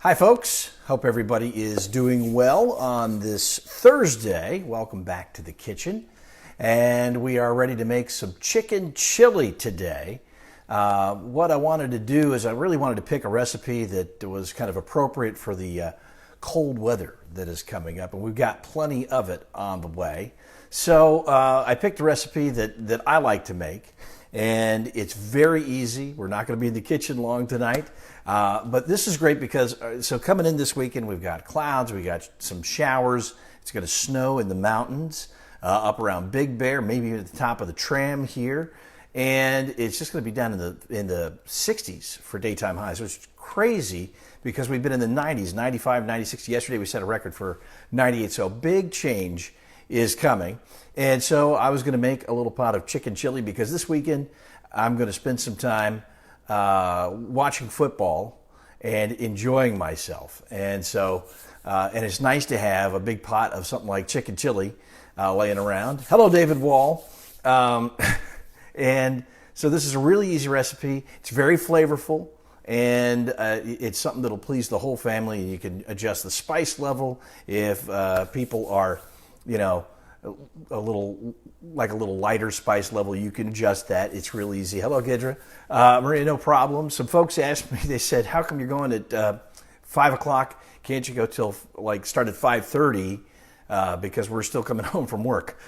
Hi folks, hope everybody is doing well on this Thursday. Welcome back to the kitchen. And we are ready to make some chicken chili today. What I wanted to do is I really wanted to pick a recipe that was kind of appropriate for the cold weather that is coming up. And we've got plenty of it on the way. So I picked a recipe that I like to make. And it's very easy. We're not going to be in the kitchen long tonight. But this is great because, so coming in this weekend, we've got clouds, we got some showers. It's going to snow in the mountains, up around Big Bear, maybe at the top of the tram here. And it's just going to be down in the 60s for daytime highs, which is crazy because we've been in the 90s, 95, 96. Yesterday we set a record for 98. So big change is coming. And so I was going to make a little pot of chicken chili because this weekend I'm going to spend some time watching football and enjoying myself. And so, and it's nice to have a big pot of something like chicken chili laying around. Hello, David Wall. And so this is a really easy recipe. It's very flavorful. And it's something that'll please the whole family. You can adjust the spice level if people are, you know, a little lighter spice level. You can adjust that. It's real easy. Hello, Gidra. Maria, no problem. Some folks asked me, they said, how come you're going at 5 o'clock? Can't you go till start at 5:30 because we're still coming home from work?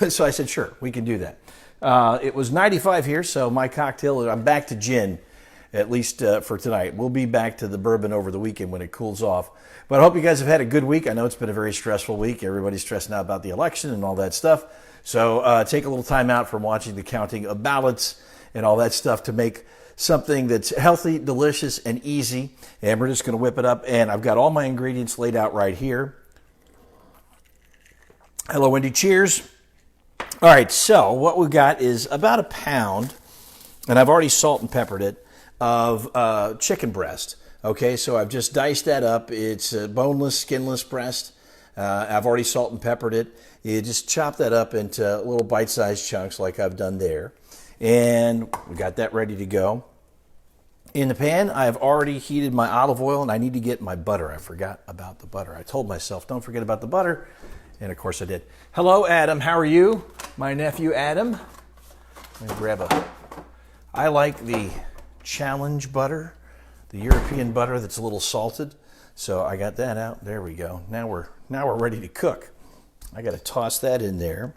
So I said, sure, we can do that. It was 95 here, so my cocktail, I'm back to gin, at least for tonight. We'll be back to the bourbon over the weekend when it cools off. But I hope you guys have had a good week. I know it's been a very stressful week. Everybody's stressing out about the election and all that stuff. So take a little time out from watching the counting of ballots and all that stuff to make something that's healthy, delicious, and easy. And we're just going to whip it up. And I've got all my ingredients laid out right here. Hello, Wendy. Cheers. All right, so what we've got is about a pound, and I've already salt and peppered it, of chicken breast. Okay, so I've just diced that up. It's a boneless, skinless breast. I've already salt and peppered it. You just chop that up into little bite-sized chunks like I've done there. And we got that ready to go. In the pan, I've already heated my olive oil, and I need to get my butter. I forgot about the butter. I told myself, don't forget about the butter. And, of course, I did. Hello, Adam. How are you? My nephew, Adam. Let me grab I like the Challenge butter, the European butter that's a little salted. So I got that out. There we go. Now we're ready to cook. I got to toss that in there.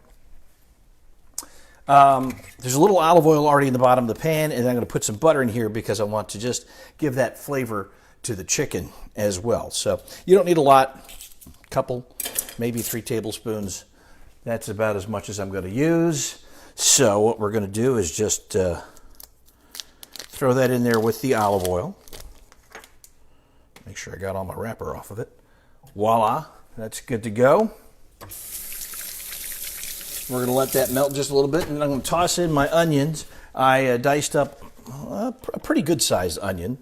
There's a little olive oil already in the bottom of the pan, and I'm going to put some butter in here because I want to just give that flavor to the chicken as well. So you don't need a lot. Couple, maybe 3 tablespoons. That's about as much as I'm going to use. So what we're going to do is just throw that in there with the olive oil. Make sure I got all my wrapper off of it. Voila, that's good to go. We're going to let that melt just a little bit, and I'm going to toss in my onions. I diced up a pretty good-sized onion.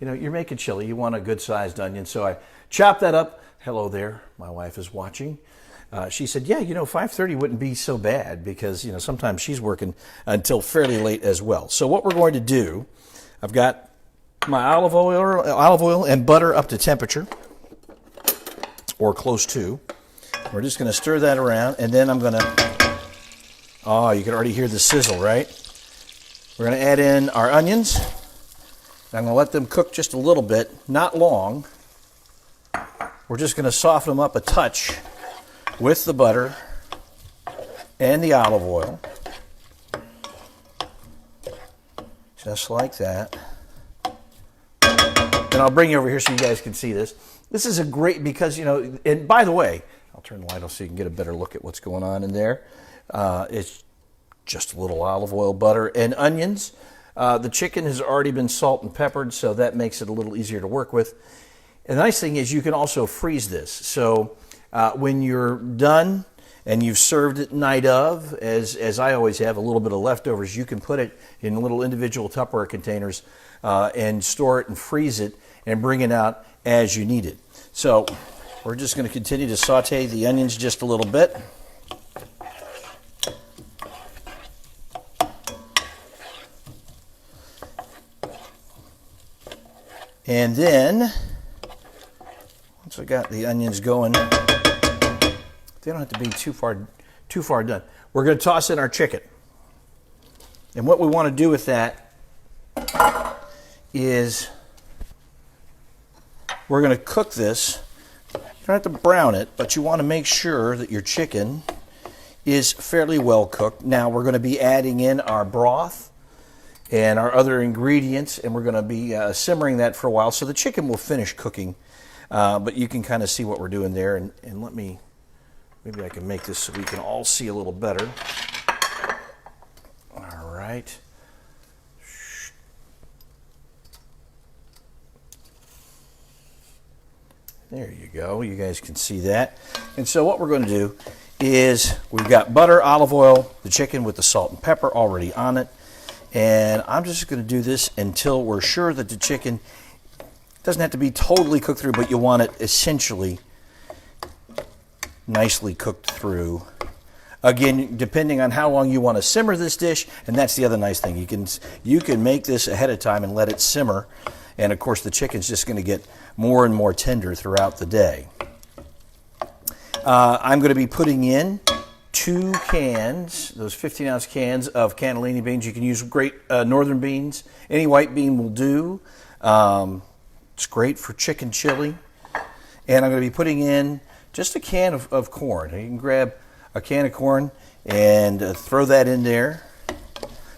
You know, you're making chili, you want a good-sized onion, so I chopped that up. Hello there, my wife is watching. She said, yeah, 5:30 wouldn't be so bad because, sometimes she's working until fairly late as well. So what we're going to do, I've got my olive oil and butter up to temperature, or close to. We're just going to stir that around, and then I'm going to, you can already hear the sizzle, right? We're going to add in our onions. I'm going to let them cook just a little bit, not long. We're just going to soften them up a touch with the butter and the olive oil. Just like that. And I'll bring you over here so you guys can see this. This is a great, because, and by the way, I'll turn the light off so you can get a better look at what's going on in there. It's just a little olive oil, butter, and onions. The chicken has already been salt and peppered, so that makes it a little easier to work with. And the nice thing is you can also freeze this. So when you're done and you've served it night of, as I always have, a little bit of leftovers, you can put it in little individual Tupperware containers and store it and freeze it and bring it out as you need it. So we're just going to continue to saute the onions just a little bit. And then So I got the onions going. They don't have to be too far done. We're going to toss in our chicken. And what we want to do with that is we're going to cook this. You don't have to brown it, but you want to make sure that your chicken is fairly well cooked. Now we're going to be adding in our broth and our other ingredients, and we're going to be simmering that for a while, so the chicken will finish cooking. But you can kind of see what we're doing there, and maybe I can make this so we can all see a little better. All right. There you go. You guys can see that. And so what we're going to do is we've got butter, olive oil, the chicken with the salt and pepper already on it. And I'm just going to do this until we're sure that the chicken doesn't have to be totally cooked through, but you want it essentially nicely cooked through. Again, depending on how long you want to simmer this dish, and that's the other nice thing. You can make this ahead of time and let it simmer. And of course, the chicken's just going to get more and more tender throughout the day. I'm going to be putting in 2 cans, those 15-ounce cans of cannellini beans. You can use great northern beans. Any white bean will do. It's great for chicken chili. And I'm going to be putting in just a can of corn. You can grab a can of corn and throw that in there.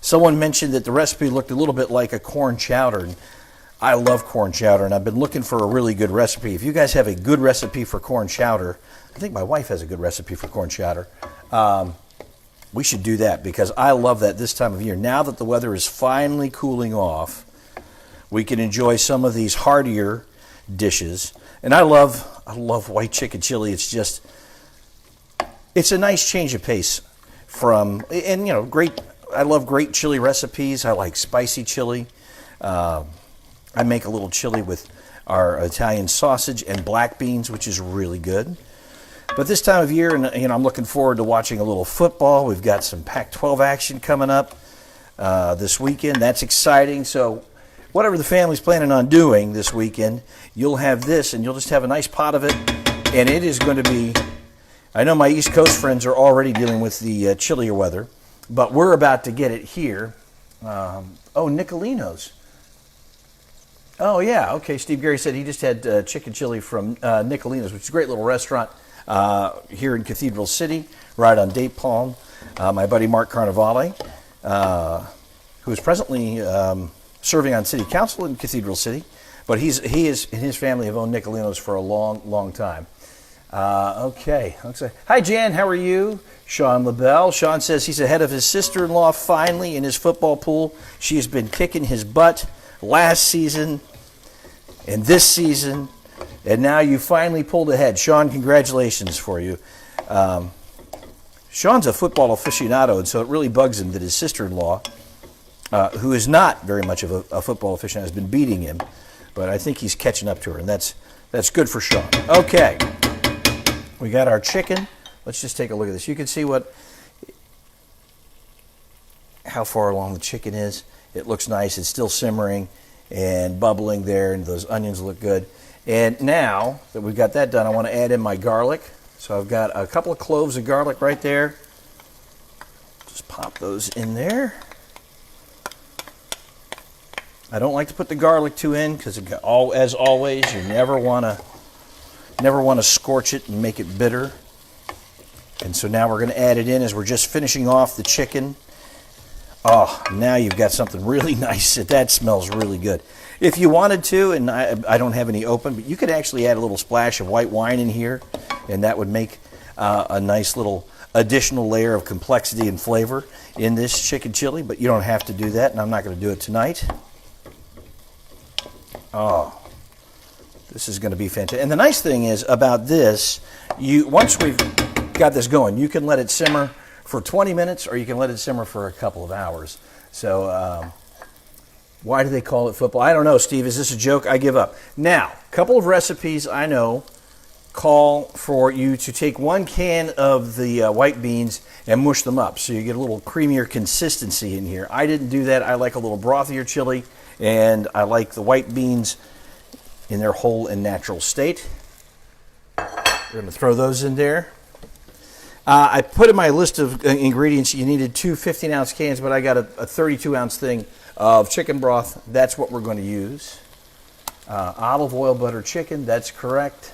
Someone mentioned that the recipe looked a little bit like a corn chowder. And I love corn chowder, and I've been looking for a really good recipe. If you guys have a good recipe for corn chowder, I think my wife has a good recipe for corn chowder. We should do that because I love that this time of year. Now that the weather is finally cooling off, we can enjoy some of these heartier dishes. And I love white chicken chili. It's a nice change of pace from, and you know, I love great chili recipes. I like spicy chili. I make a little chili with our Italian sausage and black beans, which is really good. But this time of year, and you know, I'm looking forward to watching a little football. We've got some Pac-12 action coming up this weekend. That's exciting. So whatever the family's planning on doing this weekend, you'll have this, and you'll just have a nice pot of it. And it is going to be, I know my East Coast friends are already dealing with the chillier weather, but we're about to get it here. Nicolino's. Oh, yeah. Okay, Steve Gary said he just had chicken chili from Nicolino's, which is a great little restaurant here in Cathedral City, right on Date Palm. My buddy Mark Carnevale, who is presently serving on city council in Cathedral City, but he and his family have owned Nicolino's for a long, long time. Okay. Hi, Jan. How are you? Sean LaBelle. Sean says he's ahead of his sister-in-law finally in his football pool. She has been kicking his butt last season and this season, and now you finally pulled ahead. Sean, congratulations for you. Sean's a football aficionado, and so it really bugs him that his sister-in-law, who is not very much of a football aficionado, has been beating him, but I think he's catching up to her, and that's good for Sean. Okay, we got our chicken. Let's just take a look at this. You can see how far along the chicken is. It looks nice. It's still simmering and bubbling there, and those onions look good. And now that we've got that done, I want to add in my garlic. So I've got a couple of cloves of garlic right there. Just pop those in there. I don't like to put the garlic too in because, as always, you never want to scorch it and make it bitter. And so now we're going to add it in as we're just finishing off the chicken. Oh, now you've got something really nice. That smells really good. If you wanted to, and I don't have any open, but you could actually add a little splash of white wine in here, and that would make a nice little additional layer of complexity and flavor in this chicken chili, but you don't have to do that, and I'm not going to do it tonight. Oh, this is going to be fantastic. And the nice thing is about this, once we've got this going, you can let it simmer for 20 minutes, or you can let it simmer for a couple of hours. So why do they call it football? I don't know, Steve. Is this a joke? I give up. Now, a couple of recipes I know call for you to take 1 can of the white beans and mush them up so you get a little creamier consistency in here. I didn't do that. I like a little brothier chili, and I like the white beans in their whole and natural state. We're going to throw those in there. I put in my list of ingredients, you needed two 15-ounce cans, but I got a 32-ounce thing of chicken broth. That's what we're going to use. Olive oil, butter, chicken, that's correct.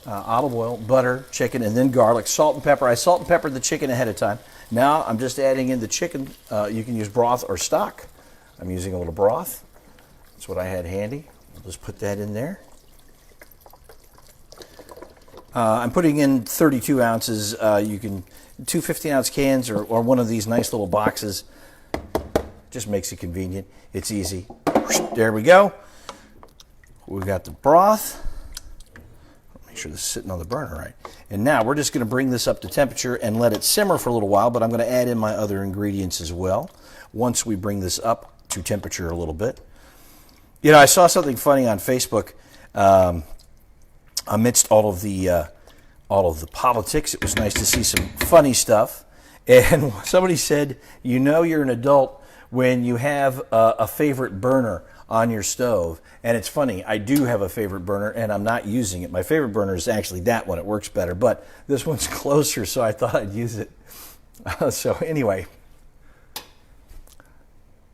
Olive oil, butter, chicken, and then garlic, salt and pepper. I salt and peppered the chicken ahead of time. Now I'm just adding in the chicken. You can use broth or stock. I'm using a little broth. That's what I had handy. I'll just put that in there. I'm putting in 32 ounces. You can, two 15-ounce cans or one of these nice little boxes. Just makes it convenient. It's easy. There we go. We've got the broth. Make sure this is sitting on the burner right. And now we're just going to bring this up to temperature and let it simmer for a little while, but I'm going to add in my other ingredients as well once we bring this up to temperature a little bit. You know, I saw something funny on Facebook. Amidst all of the politics, it was nice to see some funny stuff. And somebody said, you know you're an adult when you have a favorite burner on your stove. And it's funny, I do have a favorite burner, and I'm not using it. My favorite burner is actually that one. It works better, but this one's closer, so I thought I'd use it. So anyway,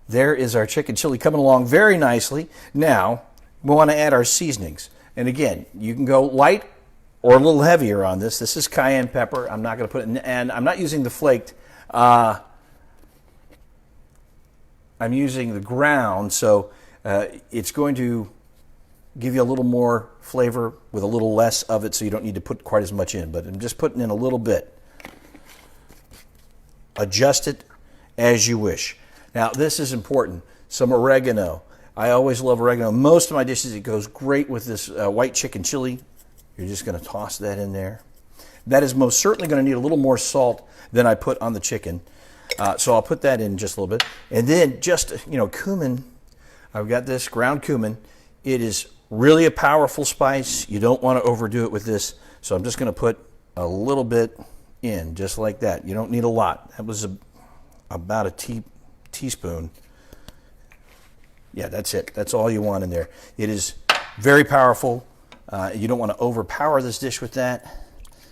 there is our chicken chili coming along very nicely. Now, we want to add our seasonings. And again, you can go light or a little heavier on this. This is cayenne pepper. I'm not going to put it in, and I'm not using the flaked. I'm using the ground, so it's going to give you a little more flavor with a little less of it, so you don't need to put quite as much in. But I'm just putting in a little bit. Adjust it as you wish. Now, this is important. Some oregano. I always love oregano. Most of my dishes, it goes great with this white chicken chili. You're just going to toss that in there. That is most certainly going to need a little more salt than I put on the chicken. So I'll put that in just a little bit. And then just, cumin. I've got this ground cumin. It is really a powerful spice. You don't want to overdo it with this. So I'm just going to put a little bit in, just like that. You don't need a lot. That was about a teaspoon. Yeah, that's it. That's all you want in there. It is very powerful. You don't want to overpower this dish with that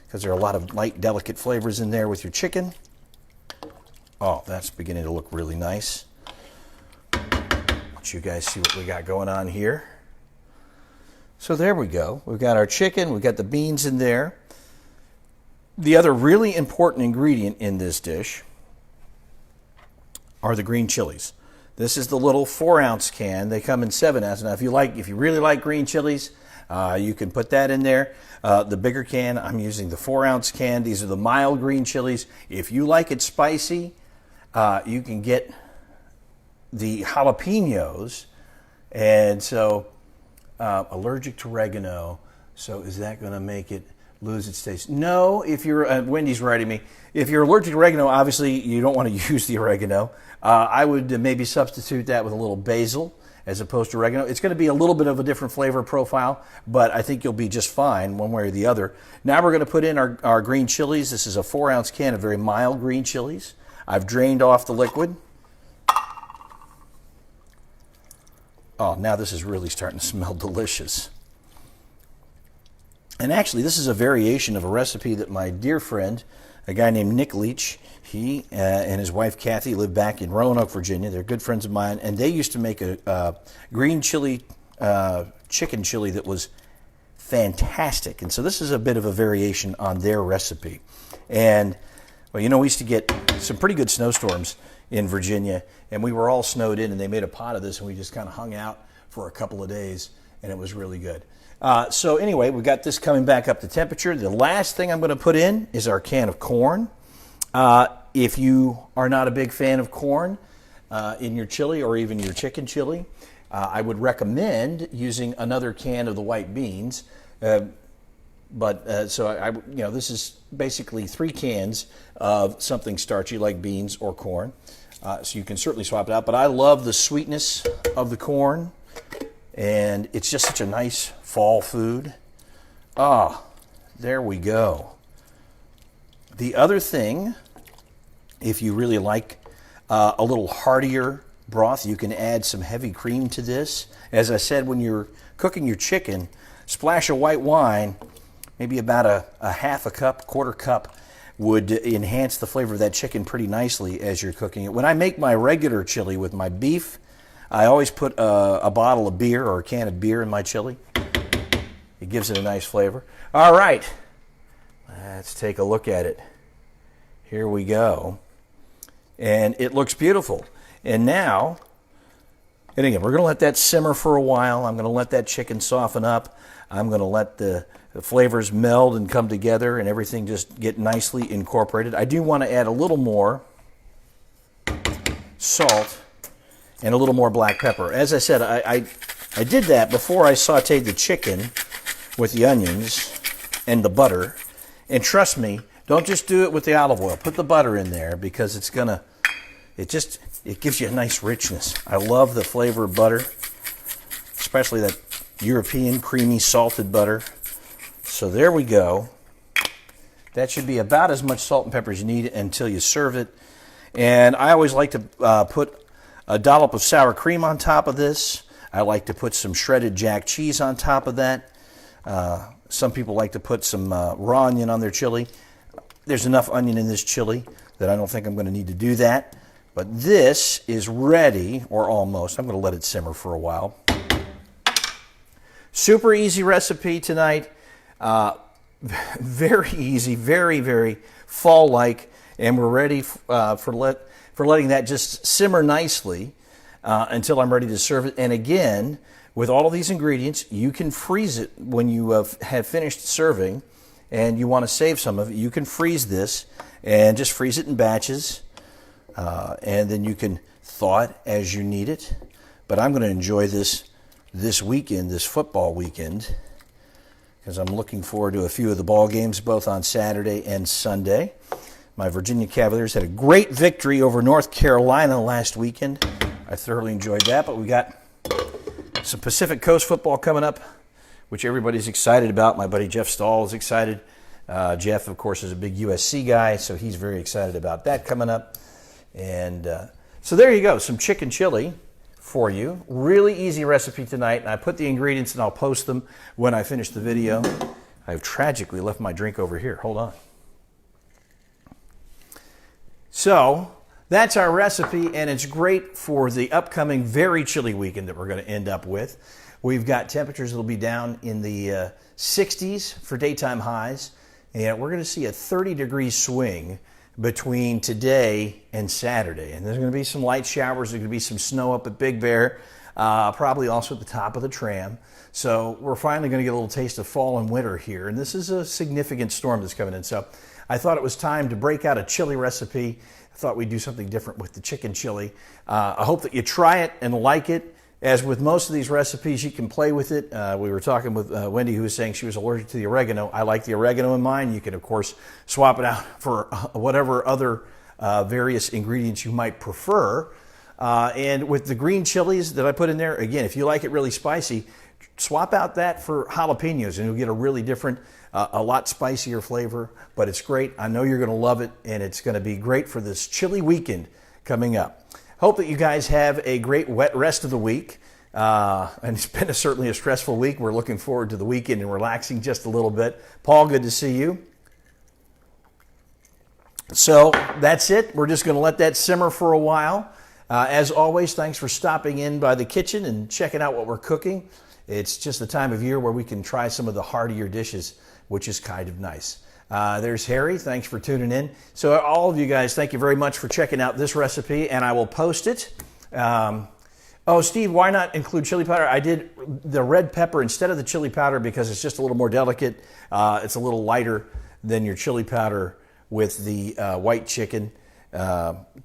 because there are a lot of light, delicate flavors in there with your chicken. Oh, that's beginning to look really nice. Let you guys see what we got going on here. So there we go. We've got our chicken. We've got the beans in there. The other really important ingredient in this dish are the green chilies. This is the little 4-ounce can. They come in 7 ounces. Now, if you really like green chilies, you can put that in there. The bigger can, I'm using the 4-ounce can. These are the mild green chilies. If you like it spicy, you can get the jalapenos. And so, allergic to oregano. So is that going to make it lose its taste? No, if you're, Wendy's writing me, if you're allergic to oregano, obviously you don't want to use the oregano. I would maybe substitute that with a little basil as opposed to oregano. It's going to be a little bit of a different flavor profile, but I think you'll be just fine one way or the other. Now we're going to put in our green chilies. This is a 4-ounce can of very mild green chilies. I've drained off the liquid. Oh, now this is really starting to smell delicious. And actually, this is a variation of a recipe that my dear friend, a guy named Nick Leach, he and his wife Kathy live back in Roanoke, Virginia. They're good friends of mine, and they used to make a green chili chicken chili that was fantastic. And so this is a bit of a variation on their recipe. And, well, we used to get some pretty good snowstorms in Virginia, and we were all snowed in, and they made a pot of this, and we just kind of hung out for a couple of days, and it was really good. So anyway, we got this coming back up to temperature. The last thing I'm going to put in is our can of corn. If you are not a big fan of corn in your chili or even your chicken chili, I would recommend using another can of the white beans. So this is basically 3 cans of something starchy like beans or corn. So you can certainly swap it out. But I love the sweetness of the corn, and it's just such a nice fall food. There we go. The other thing, if you really like a little heartier broth, you can add some heavy cream to this. As I said, when you're cooking your chicken, splash of white wine, maybe about a half a cup, quarter cup, would enhance the flavor of that chicken pretty nicely as you're cooking it. When I make my regular chili with my beef, I always put a bottle of beer or a can of beer in my chili. It gives it a nice flavor. All right, let's take a look at it. Here we go. And it looks beautiful. And now, and again, we're going to let that simmer for a while. I'm going to let that chicken soften up. I'm going to let the flavors meld and come together and everything just get nicely incorporated. I do want to add a little more salt and a little more black pepper. As I said, I did that before I sauteed the chicken with the onions and the butter. And trust me, don't just do it with the olive oil. Put the butter in there because it's gonna, it gives you a nice richness. I love the flavor of butter, especially that European creamy salted butter. So there we go. That should be about as much salt and pepper as you need until you serve it. And I always like to put a dollop of sour cream on top of this. I like to put some shredded jack cheese on top of that. Some people like to put some raw onion on their chili. There's enough onion in this chili that I don't think I'm going to need to do that. But this is ready, or almost. I'm going to let it simmer for a while. Super easy recipe tonight. Very easy, very, very fall-like. And we're ready for letting that just simmer nicely until I'm ready to serve it. And again, with all of these ingredients, you can freeze it when you have finished serving and you want to save some of it. You can freeze this and just freeze it in batches. And then you can thaw it as you need it. But I'm going to enjoy this weekend, this football weekend, because I'm looking forward to a few of the ball games, both on Saturday and Sunday. My Virginia Cavaliers had a great victory over North Carolina last weekend. I thoroughly enjoyed that, but we got some Pacific Coast football coming up, which everybody's excited about. My buddy Jeff Stahl is excited. Jeff, of course, is a big USC guy, so he's very excited about that coming up. And so there you go, some chicken chili for you. Really easy recipe tonight, and I put the ingredients and I'll post them when I finish the video. I've tragically left my drink over here. Hold on. So that's our recipe, and it's great for the upcoming very chilly weekend that we're going to end up with. We've got temperatures that will be down in the 60s for daytime highs, and we're going to see a 30-degree swing between today and Saturday. And there's going to be some light showers. There's going to be some snow up at Big Bear, probably also at the top of the tram. So we're finally going to get a little taste of fall and winter here, and this is a significant storm that's coming in. So I thought it was time to break out a chili recipe. I thought we'd do something different with the chicken chili. I hope that you try it and like it. As with most of these recipes, you can play with it. We were talking with Wendy, who was saying she was allergic to the oregano. I like the oregano in mine. You can, of course, swap it out for whatever other various ingredients you might prefer. And with the green chilies that I put in there, again, if you like it really spicy, swap out that for jalapenos and you'll get a really different, a lot spicier flavor, but it's great. I know you're going to love it, and it's going to be great for this chilly weekend coming up. Hope that you guys have a great wet rest of the week. And it's been certainly a stressful week. We're looking forward to the weekend and relaxing just a little bit. Paul, good to see you. So that's it. We're just going to let that simmer for a while. As always, thanks for stopping in by the kitchen and checking out what we're cooking. It's just the time of year where we can try some of the heartier dishes, which is kind of nice. There's Harry. Thanks for tuning in. So all of you guys, thank you very much for checking out this recipe, and I will post it. Oh, Steve, why not include chili powder? I did the red pepper instead of the chili powder because it's just a little more delicate. It's a little lighter than your chili powder with the white chicken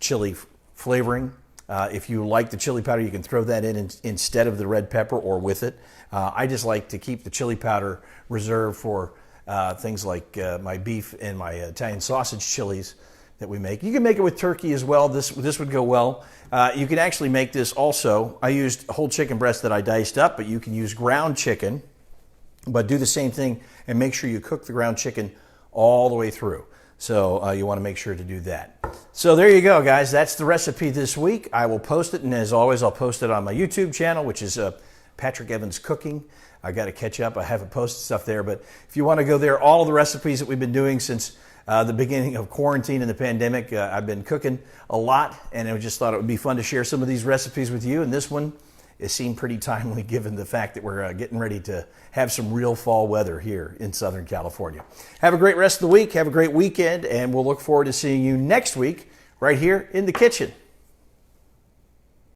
chili flavoring. If you like the chili powder, you can throw that in instead of the red pepper or with it. I just like to keep the chili powder reserved for things like my beef and my Italian sausage chilies that we make. You can make it with turkey as well. This would go well. You can actually make this also. I used whole chicken breast that I diced up, but you can use ground chicken. But do the same thing and make sure you cook the ground chicken all the way through. So you want to make sure to do that. So there you go, guys. That's the recipe this week. I will post it, and as always, I'll post it on my YouTube channel, which is Patrick Evans Cooking. I got to catch up. I haven't posted stuff there, but if you want to go there, all of the recipes that we've been doing since the beginning of quarantine and the pandemic, I've been cooking a lot, and I just thought it would be fun to share some of these recipes with you. And this one, it seemed pretty timely given the fact that we're getting ready to have some real fall weather here in Southern California. Have a great rest of the week. Have a great weekend, and we'll look forward to seeing you next week right here in the kitchen.